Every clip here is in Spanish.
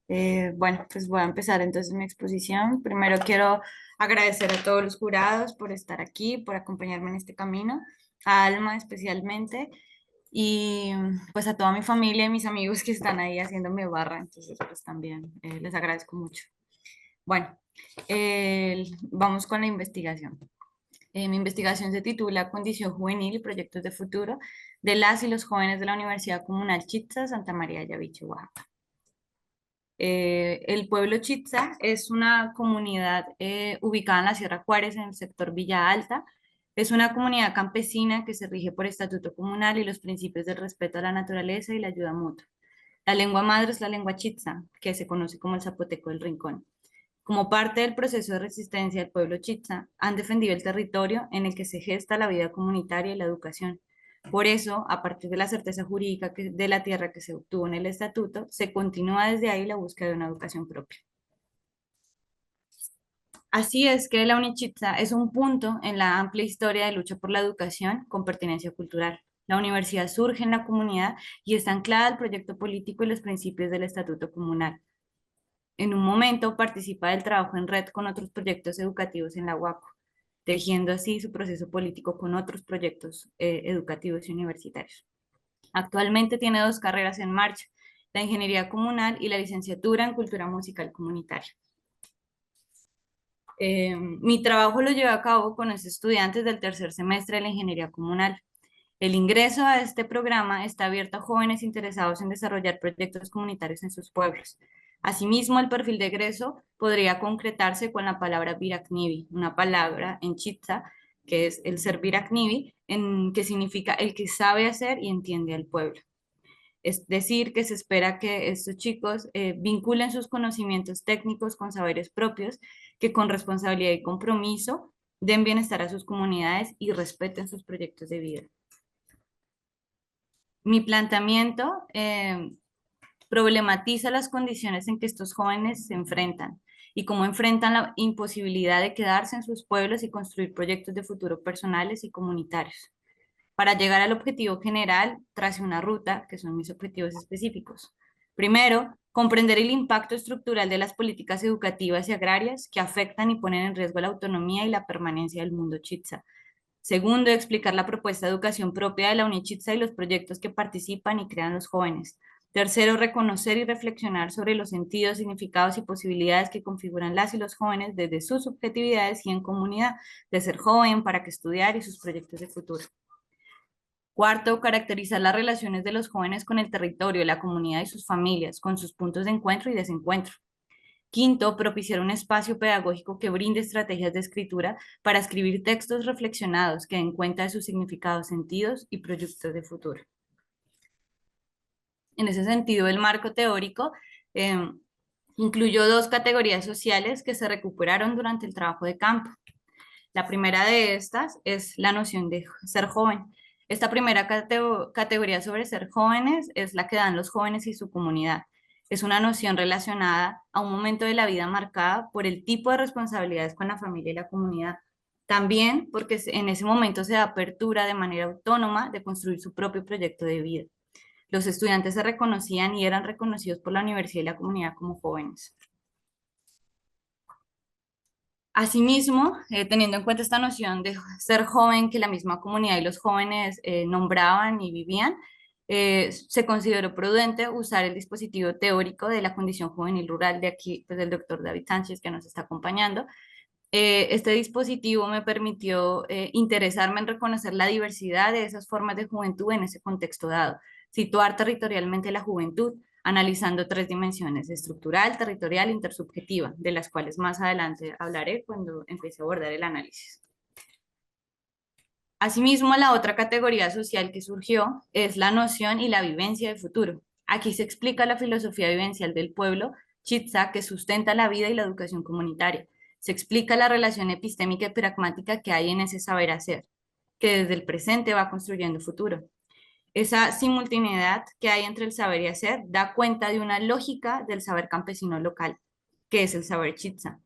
Bueno, pues voy a empezar entonces mi exposición. Primero quiero agradecer a todos los jurados por estar aquí, por acompañarme en este camino, a Alma especialmente, y pues a toda mi familia y mis amigos que están ahí haciéndome barra, entonces pues también les agradezco mucho. Bueno, vamos con la investigación. Mi investigación se titula Condición Juvenil y Proyectos de Futuro de las y los jóvenes de la Universidad Comunal Chitza, Santa María de Yaviche, Oaxaca. El pueblo Chitza es una comunidad ubicada en la Sierra Juárez, en el sector Villa Alta. Es una comunidad campesina que se rige por estatuto comunal y los principios del respeto a la naturaleza y la ayuda mutua. La lengua madre es la lengua Chitza, que se conoce como el zapoteco del Rincón. Como parte del proceso de resistencia del pueblo Chitza, han defendido el territorio en el que se gesta la vida comunitaria y la educación. Por eso, a partir de la certeza jurídica de la tierra que se obtuvo en el estatuto, se continúa desde ahí la búsqueda de una educación propia. Así es que la Unichitza es un punto en la amplia historia de lucha por la educación con pertinencia cultural. La universidad surge en la comunidad y está anclada al proyecto político y los principios del estatuto comunal. En un momento participa del trabajo en red con otros proyectos educativos en la UACO, tejiendo así su proceso político con otros proyectos educativos y universitarios. Actualmente tiene dos carreras en marcha, la ingeniería comunal y la licenciatura en cultura musical comunitaria. Mi trabajo lo llevo a cabo con los estudiantes del tercer semestre de la ingeniería comunal. El ingreso a este programa está abierto a jóvenes interesados en desarrollar proyectos comunitarios en sus pueblos. Asimismo, el perfil de egreso podría concretarse con la palabra Viraknivi, una palabra en chitza que es el ser Viraknivi, que significa el que sabe hacer y entiende al pueblo. Es decir, que se espera que estos chicos vinculen sus conocimientos técnicos con saberes propios, que con responsabilidad y compromiso den bienestar a sus comunidades y respeten sus proyectos de vida. Mi planteamiento problematiza las condiciones en que estos jóvenes se enfrentan y cómo enfrentan la imposibilidad de quedarse en sus pueblos y construir proyectos de futuro personales y comunitarios. Para llegar al objetivo general, trace una ruta, que son mis objetivos específicos. Primero, comprender el impacto estructural de las políticas educativas y agrarias que afectan y ponen en riesgo la autonomía y la permanencia del mundo Chitza. Segundo, explicar la propuesta de educación propia de la UNICHITSA y los proyectos que participan y crean los jóvenes. Tercero, reconocer y reflexionar sobre los sentidos, significados y posibilidades que configuran las y los jóvenes desde sus subjetividades y en comunidad, de ser joven, para qué estudiar y sus proyectos de futuro. Cuarto, caracterizar las relaciones de los jóvenes con el territorio, la comunidad y sus familias, con sus puntos de encuentro y desencuentro. Quinto, propiciar un espacio pedagógico que brinde estrategias de escritura para escribir textos reflexionados que den cuenta de sus significados, sentidos y proyectos de futuro. En ese sentido, el marco teórico eh, incluyó dos categorías sociales que se recuperaron durante el trabajo de campo. La primera de estas es la noción de ser joven. Esta primera categoría sobre ser jóvenes es la que dan los jóvenes y su comunidad. Es una noción relacionada a un momento de la vida marcada por el tipo de responsabilidades con la familia y la comunidad. También porque en ese momento se da apertura de manera autónoma de construir su propio proyecto de vida. Los estudiantes se reconocían y eran reconocidos por la universidad y la comunidad como jóvenes. Asimismo, teniendo en cuenta esta noción de ser joven que la misma comunidad y los jóvenes nombraban y vivían, se consideró prudente usar el dispositivo teórico de la condición juvenil rural de aquí, pues del doctor David Sánchez, que nos está acompañando. Este dispositivo me permitió interesarme en reconocer la diversidad de esas formas de juventud en ese contexto dado, situar territorialmente la juventud, analizando tres dimensiones: estructural, territorial e intersubjetiva, de las cuales más adelante hablaré cuando empiece a abordar el análisis. Asimismo, la otra categoría social que surgió es la noción y la vivencia de futuro. Aquí se explica la filosofía vivencial del pueblo Chitza que sustenta la vida y la educación comunitaria. Se explica la relación epistémica y pragmática que hay en ese saber hacer, que desde el presente va construyendo futuro. Esa simultaneidad que hay entre el saber y hacer da cuenta de una lógica del saber campesino local, que es el saber Chitza.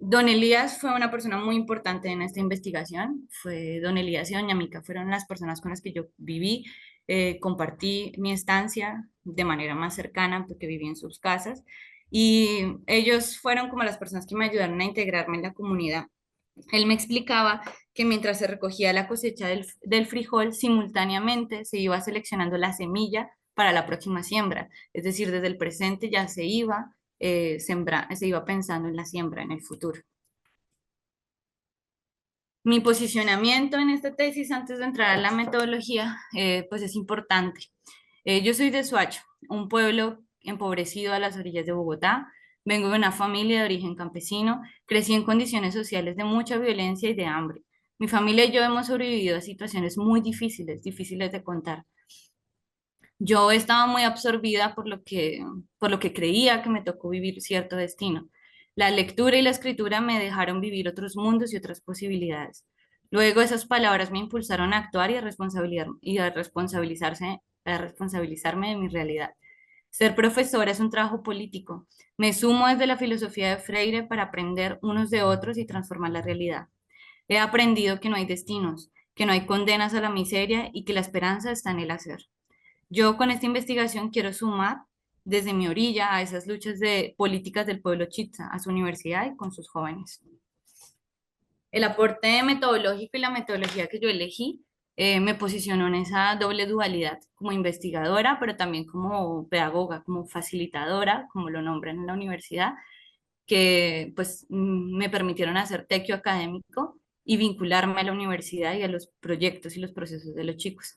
Don Elías fue una persona muy importante en esta investigación. Fue Don Elías y Doña Mica fueron las personas con las que yo viví, compartí mi estancia de manera más cercana porque viví en sus casas y ellos fueron como las personas que me ayudaron a integrarme en la comunidad. Él me explicaba que mientras se recogía la cosecha del frijol, simultáneamente se iba seleccionando la semilla para la próxima siembra. Es decir, desde el presente ya se iba pensando en la siembra en el futuro. Mi posicionamiento en esta tesis antes de entrar a la metodología, pues es importante. Yo soy de Soacho, un pueblo empobrecido a las orillas de Bogotá. Vengo de una familia de origen campesino. Crecí en condiciones sociales de mucha violencia y de hambre. Mi familia y yo hemos sobrevivido a situaciones muy difíciles, difíciles de contar. Yo estaba muy absorbida por lo que creía que me tocó vivir cierto destino. La lectura y la escritura me dejaron vivir otros mundos y otras posibilidades. Luego esas palabras me impulsaron a actuar y a responsabilizarme de mi realidad. Ser profesora es un trabajo político. Me sumo desde la filosofía de Freire para aprender unos de otros y transformar la realidad. He aprendido que no hay destinos, que no hay condenas a la miseria y que la esperanza está en el hacer. Yo con esta investigación quiero sumar desde mi orilla a esas luchas de políticas del pueblo chitsa, a su universidad y con sus jóvenes. El aporte metodológico y la metodología que yo elegí me posicionó en esa doble dualidad, como investigadora, pero también como pedagoga, como facilitadora, como lo nombran en la universidad, que pues me permitieron hacer tequio académico y vincularme a la universidad y a los proyectos y los procesos de los chicos.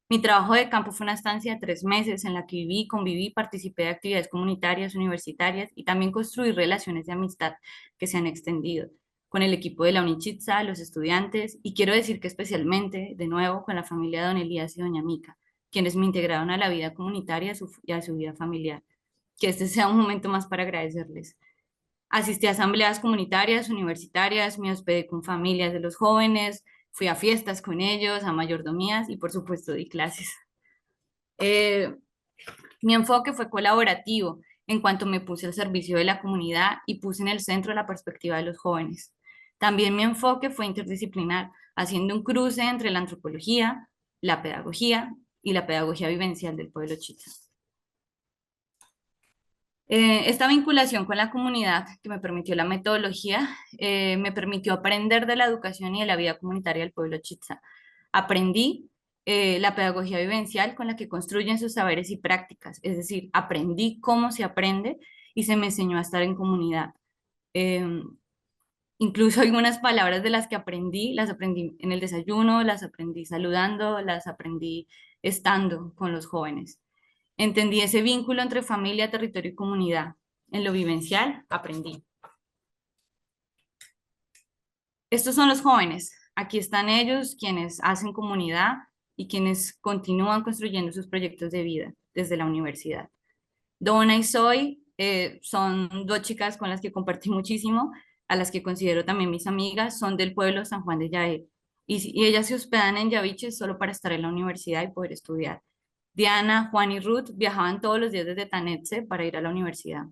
Mi trabajo de campo fue una estancia de 3 meses en la que viví, conviví, participé de actividades comunitarias, universitarias y también construí relaciones de amistad que se han extendido con el equipo de la Unichitsa, los estudiantes y quiero decir que especialmente, de nuevo, con la familia de don Elías y doña Mica, quienes me integraron a la vida comunitaria y a su vida familiar. Que este sea un momento más para agradecerles. Asistí a asambleas comunitarias, universitarias, me hospedé con familias de los jóvenes, fui a fiestas con ellos, a mayordomías y por supuesto di clases. Eh, Mi enfoque fue colaborativo en cuanto me puse al servicio de la comunidad y puse en el centro la perspectiva de los jóvenes. También mi enfoque fue interdisciplinar, haciendo un cruce entre la antropología, la pedagogía y la pedagogía vivencial del pueblo chita. Esta vinculación con la comunidad que me permitió la metodología, me permitió aprender de la educación y de la vida comunitaria del pueblo chitsa. Aprendí la pedagogía vivencial con la que construyen sus saberes y prácticas, es decir, aprendí cómo se aprende y se me enseñó a estar en comunidad. Eh, Incluso algunas palabras de las que aprendí, las aprendí en el desayuno, las aprendí saludando, las aprendí estando con los jóvenes. Entendí ese vínculo entre familia, territorio y comunidad. En lo vivencial aprendí. Estos son los jóvenes. Aquí están ellos, quienes hacen comunidad y quienes continúan construyendo sus proyectos de vida desde la universidad. Donna y Zoe son dos chicas con las que compartí muchísimo, a las que considero también mis amigas, son del pueblo San Juan de Yaé. Y ellas se hospedan en Yaviche solo para estar en la universidad y poder estudiar. Diana, Juan y Ruth viajaban todos los días desde Tanetse para ir a la universidad.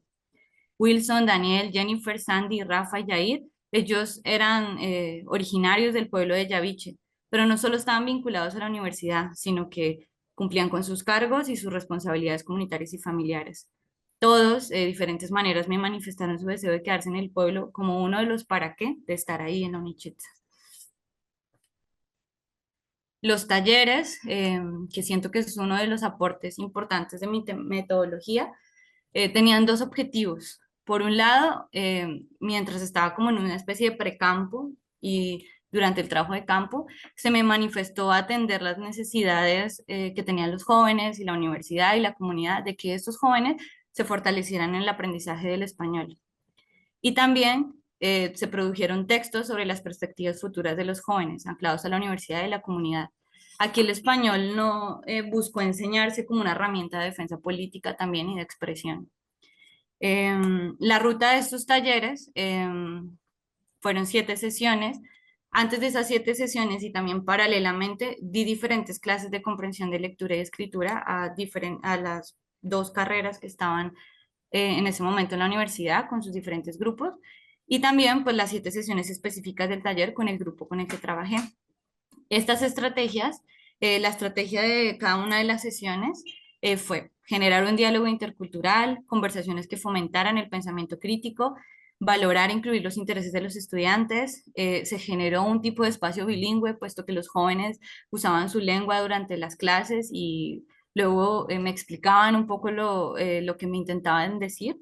Wilson, Daniel, Jennifer, Sandy, Rafa y Yair, ellos eran originarios del pueblo de Yaviche, pero no solo estaban vinculados a la universidad, sino que cumplían con sus cargos y sus responsabilidades comunitarias y familiares. Todos, de diferentes maneras, me manifestaron su deseo de quedarse en el pueblo como uno de los para qué de estar ahí en Onichitsa. Los talleres, que siento que es uno de los aportes importantes de mi metodología, tenían dos objetivos. Por un lado, mientras estaba como en una especie de precampo y durante el trabajo de campo, se me manifestó atender las necesidades que tenían los jóvenes y la universidad y la comunidad de que estos jóvenes se fortalecieran en el aprendizaje del español. Y también se produjeron textos sobre las perspectivas futuras de los jóvenes, anclados a la universidad y la comunidad. Aquí el español no buscó enseñarse como una herramienta de defensa política también y de expresión. La ruta de estos talleres fueron 7 sesiones. Antes de esas 7 sesiones y también paralelamente di diferentes clases de comprensión de lectura y escritura a las 2 carreras que estaban en ese momento en la universidad con sus diferentes grupos y también pues las 7 sesiones específicas del taller con el grupo con el que trabajé. Estas estrategias, la estrategia de cada una de las sesiones fue generar un diálogo intercultural, conversaciones que fomentaran el pensamiento crítico, valorar e incluir los intereses de los estudiantes. Se generó un tipo de espacio bilingüe, puesto que los jóvenes usaban su lengua durante las clases y luego me explicaban un poco lo que me intentaban decir.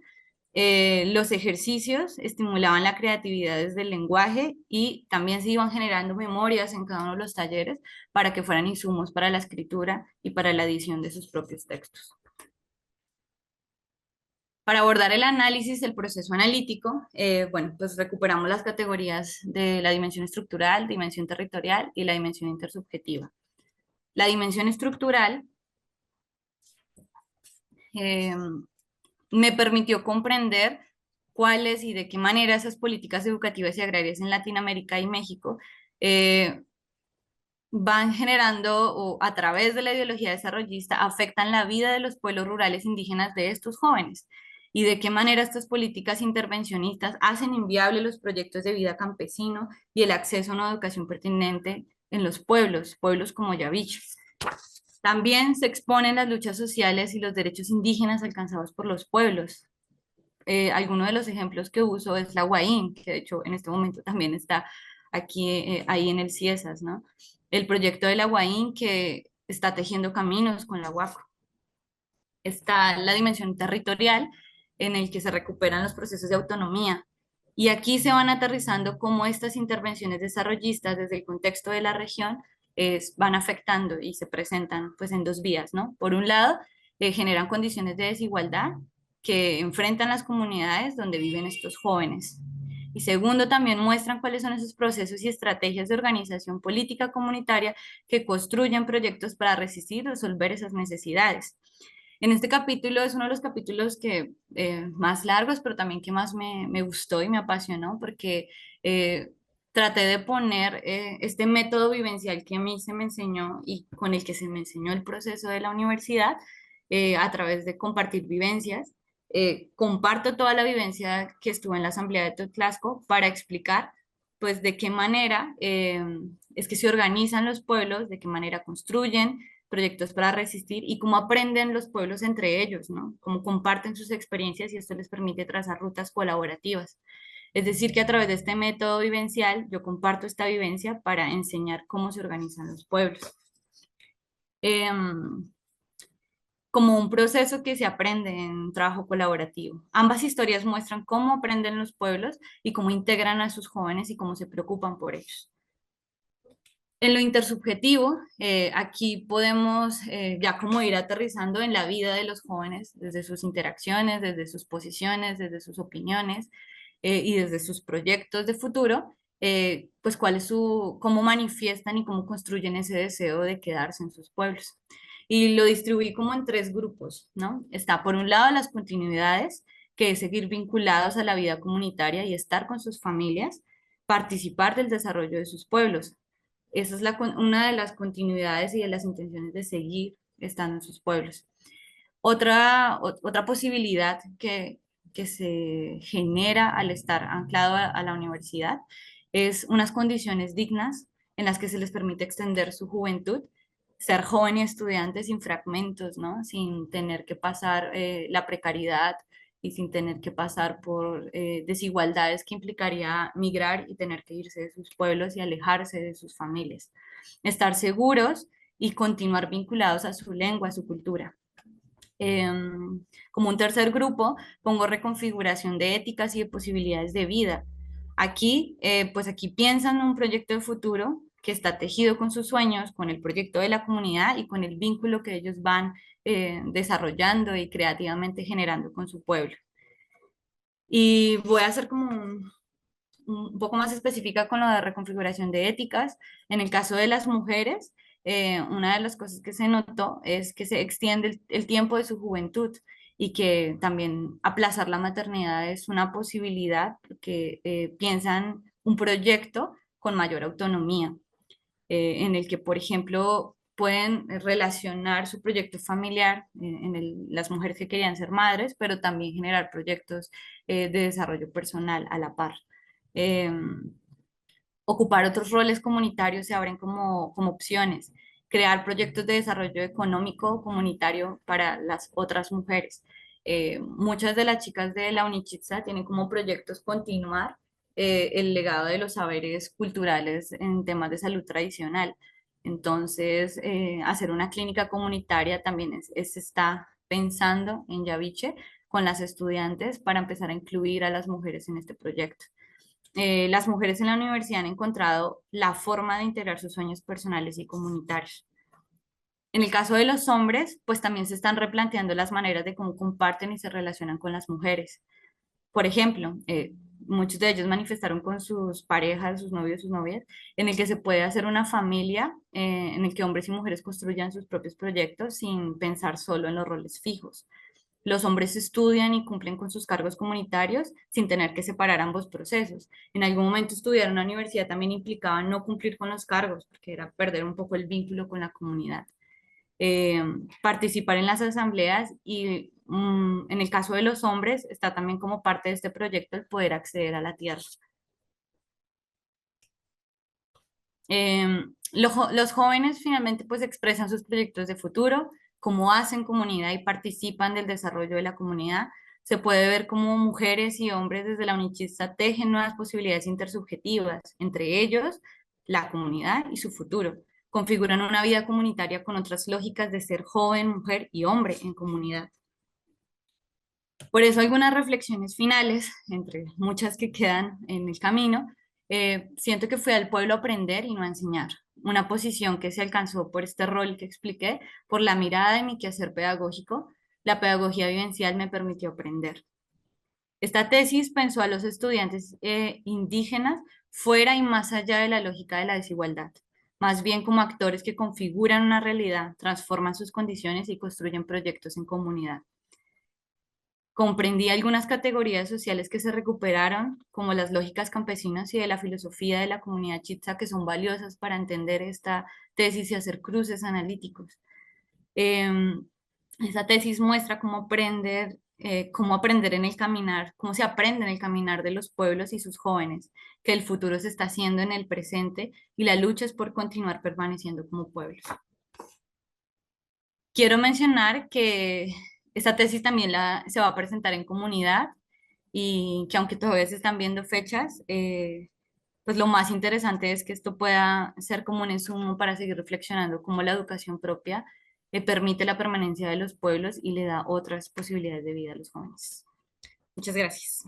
Los ejercicios estimulaban la creatividad desde el lenguaje y también se iban generando memorias en cada uno de los talleres para que fueran insumos para la escritura y para la edición de sus propios textos. Para abordar el análisis del proceso analítico, bueno, pues recuperamos las categorías de la dimensión estructural, dimensión territorial y la dimensión intersubjetiva. La dimensión estructural eh, me permitió comprender cuáles y de qué manera esas políticas educativas y agrarias en Latinoamérica y México eh, van generando o a través de la ideología desarrollista afectan la vida de los pueblos rurales indígenas de estos jóvenes y de qué manera estas políticas intervencionistas hacen inviable los proyectos de vida campesino y el acceso a una educación pertinente en los pueblos, pueblos como Yavicho. También se exponen las luchas sociales y los derechos indígenas alcanzados por los pueblos. Alguno de los ejemplos que uso es la Huaín, que de hecho en este momento también está aquí, ahí en el CIESAS, ¿no? El proyecto de la Huaín que está tejiendo caminos con la Huaco. Está la dimensión territorial en el que se recuperan los procesos de autonomía. Y aquí se van aterrizando cómo estas intervenciones desarrollistas desde el contexto de la región van afectando y se presentan pues en dos vías, ¿no? Por un lado, generan condiciones de desigualdad que enfrentan las comunidades donde viven estos jóvenes. Y segundo, también muestran cuáles son esos procesos y estrategias de organización política comunitaria que construyen proyectos para resistir y resolver esas necesidades. En este capítulo es uno de los capítulos que más largos, pero también que más me gustó y me apasionó, porque eh, traté de poner este método vivencial que a mí se me enseñó y con el que se me enseñó el proceso de la universidad a través de compartir vivencias. Comparto toda la vivencia que estuve en la Asamblea de Totlasco para explicar pues de qué manera es que se organizan los pueblos, de qué manera construyen proyectos para resistir y cómo aprenden los pueblos entre ellos, ¿no? Cómo comparten sus experiencias y esto les permite trazar rutas colaborativas. Es decir, que a través de este método vivencial yo comparto esta vivencia para enseñar cómo se organizan los pueblos. Como un proceso que se aprende en trabajo colaborativo. Ambas historias muestran cómo aprenden los pueblos y cómo integran a sus jóvenes y cómo se preocupan por ellos. En lo intersubjetivo, aquí podemos ya como ir aterrizando en la vida de los jóvenes, desde sus interacciones, desde sus posiciones, desde sus opiniones y desde sus proyectos de futuro, pues cuál es cómo manifiestan y cómo construyen ese deseo de quedarse en sus pueblos. Y lo distribuí como en tres grupos, ¿no? Está por un lado las continuidades, que es seguir vinculados a la vida comunitaria y estar con sus familias, participar del desarrollo de sus pueblos. Esa es una de las continuidades y de las intenciones de seguir estando en sus pueblos. Otra posibilidad que se genera al estar anclado a la universidad es unas condiciones dignas en las que se les permite extender su juventud, ser joven y estudiante sin fragmentos, ¿no? Sin tener que pasar la precariedad y sin tener que pasar por desigualdades que implicaría migrar y tener que irse de sus pueblos y alejarse de sus familias. Estar seguros y continuar vinculados a su lengua, a su cultura. Como un tercer grupo, pongo reconfiguración de éticas y de posibilidades de vida. Aquí, pues aquí piensan en un proyecto de futuro que está tejido con sus sueños, con el proyecto de la comunidad y con el vínculo que ellos van desarrollando y creativamente generando con su pueblo. Y voy a hacer como un poco más específica con lo de reconfiguración de éticas. En el caso de las mujeres, una de las cosas que se notó es que se extiende el tiempo de su juventud y que también aplazar la maternidad es una posibilidad porque piensan un proyecto con mayor autonomía, en el que, por ejemplo, pueden relacionar su proyecto familiar las mujeres que querían ser madres, pero también generar proyectos de desarrollo personal a la par. Ocupar otros roles comunitarios se abren como opciones. crear proyectos de desarrollo económico comunitario para las otras mujeres. Muchas de las chicas de la Unichitsa tienen como proyectos continuar el legado de los saberes culturales en temas de salud tradicional. Entonces, hacer una clínica comunitaria también se está pensando en Yaviche con las estudiantes para empezar a incluir a las mujeres en este proyecto. Las mujeres en la universidad han encontrado la forma de integrar sus sueños personales y comunitarios. En el caso de los hombres, pues también se están replanteando las maneras de cómo comparten y se relacionan con las mujeres. Por ejemplo, muchos de ellos manifestaron con sus parejas, sus novios, sus novias, en el que se puede hacer una familia, en el que hombres y mujeres construyan sus propios proyectos sin pensar solo en los roles fijos. Los hombres estudian y cumplen con sus cargos comunitarios sin tener que separar ambos procesos. En algún momento estudiar en una universidad también implicaba no cumplir con los cargos, porque era perder un poco el vínculo con la comunidad. Participar en las asambleas y en el caso de los hombres está también como parte de este proyecto el poder acceder a la tierra. Los jóvenes finalmente pues expresan sus proyectos de futuro, cómo hacen comunidad y participan del desarrollo de la comunidad. Se puede ver cómo mujeres y hombres desde la Unichista tejen nuevas posibilidades intersubjetivas, entre ellos la comunidad y su futuro. Configuran una vida comunitaria con otras lógicas de ser joven, mujer y hombre en comunidad. Por eso algunas reflexiones finales, entre muchas que quedan en el camino. Siento que fui al pueblo a aprender y no a enseñar. Una posición que se alcanzó por este rol que expliqué, por la mirada de mi quehacer pedagógico. La pedagogía vivencial me permitió aprender. Esta tesis pensó a los estudiantes indígenas fuera y más allá de la lógica de la desigualdad, más bien como actores que configuran una realidad, transforman sus condiciones y construyen proyectos en comunidad. Comprendí algunas categorías sociales que se recuperaron, como las lógicas campesinas y de la filosofía de la comunidad chitsa, que son valiosas para entender esta tesis y hacer cruces analíticos. Esa tesis muestra cómo aprender en el caminar, cómo se aprende en el caminar de los pueblos y sus jóvenes, que el futuro se está haciendo en el presente y la lucha es por continuar permaneciendo como pueblos. Quiero mencionar que esta tesis también se va a presentar en comunidad y que aunque todavía se están viendo fechas, pues lo más interesante es que esto pueda ser como un insumo para seguir reflexionando cómo la educación propia permite la permanencia de los pueblos y le da otras posibilidades de vida a los jóvenes. Muchas gracias.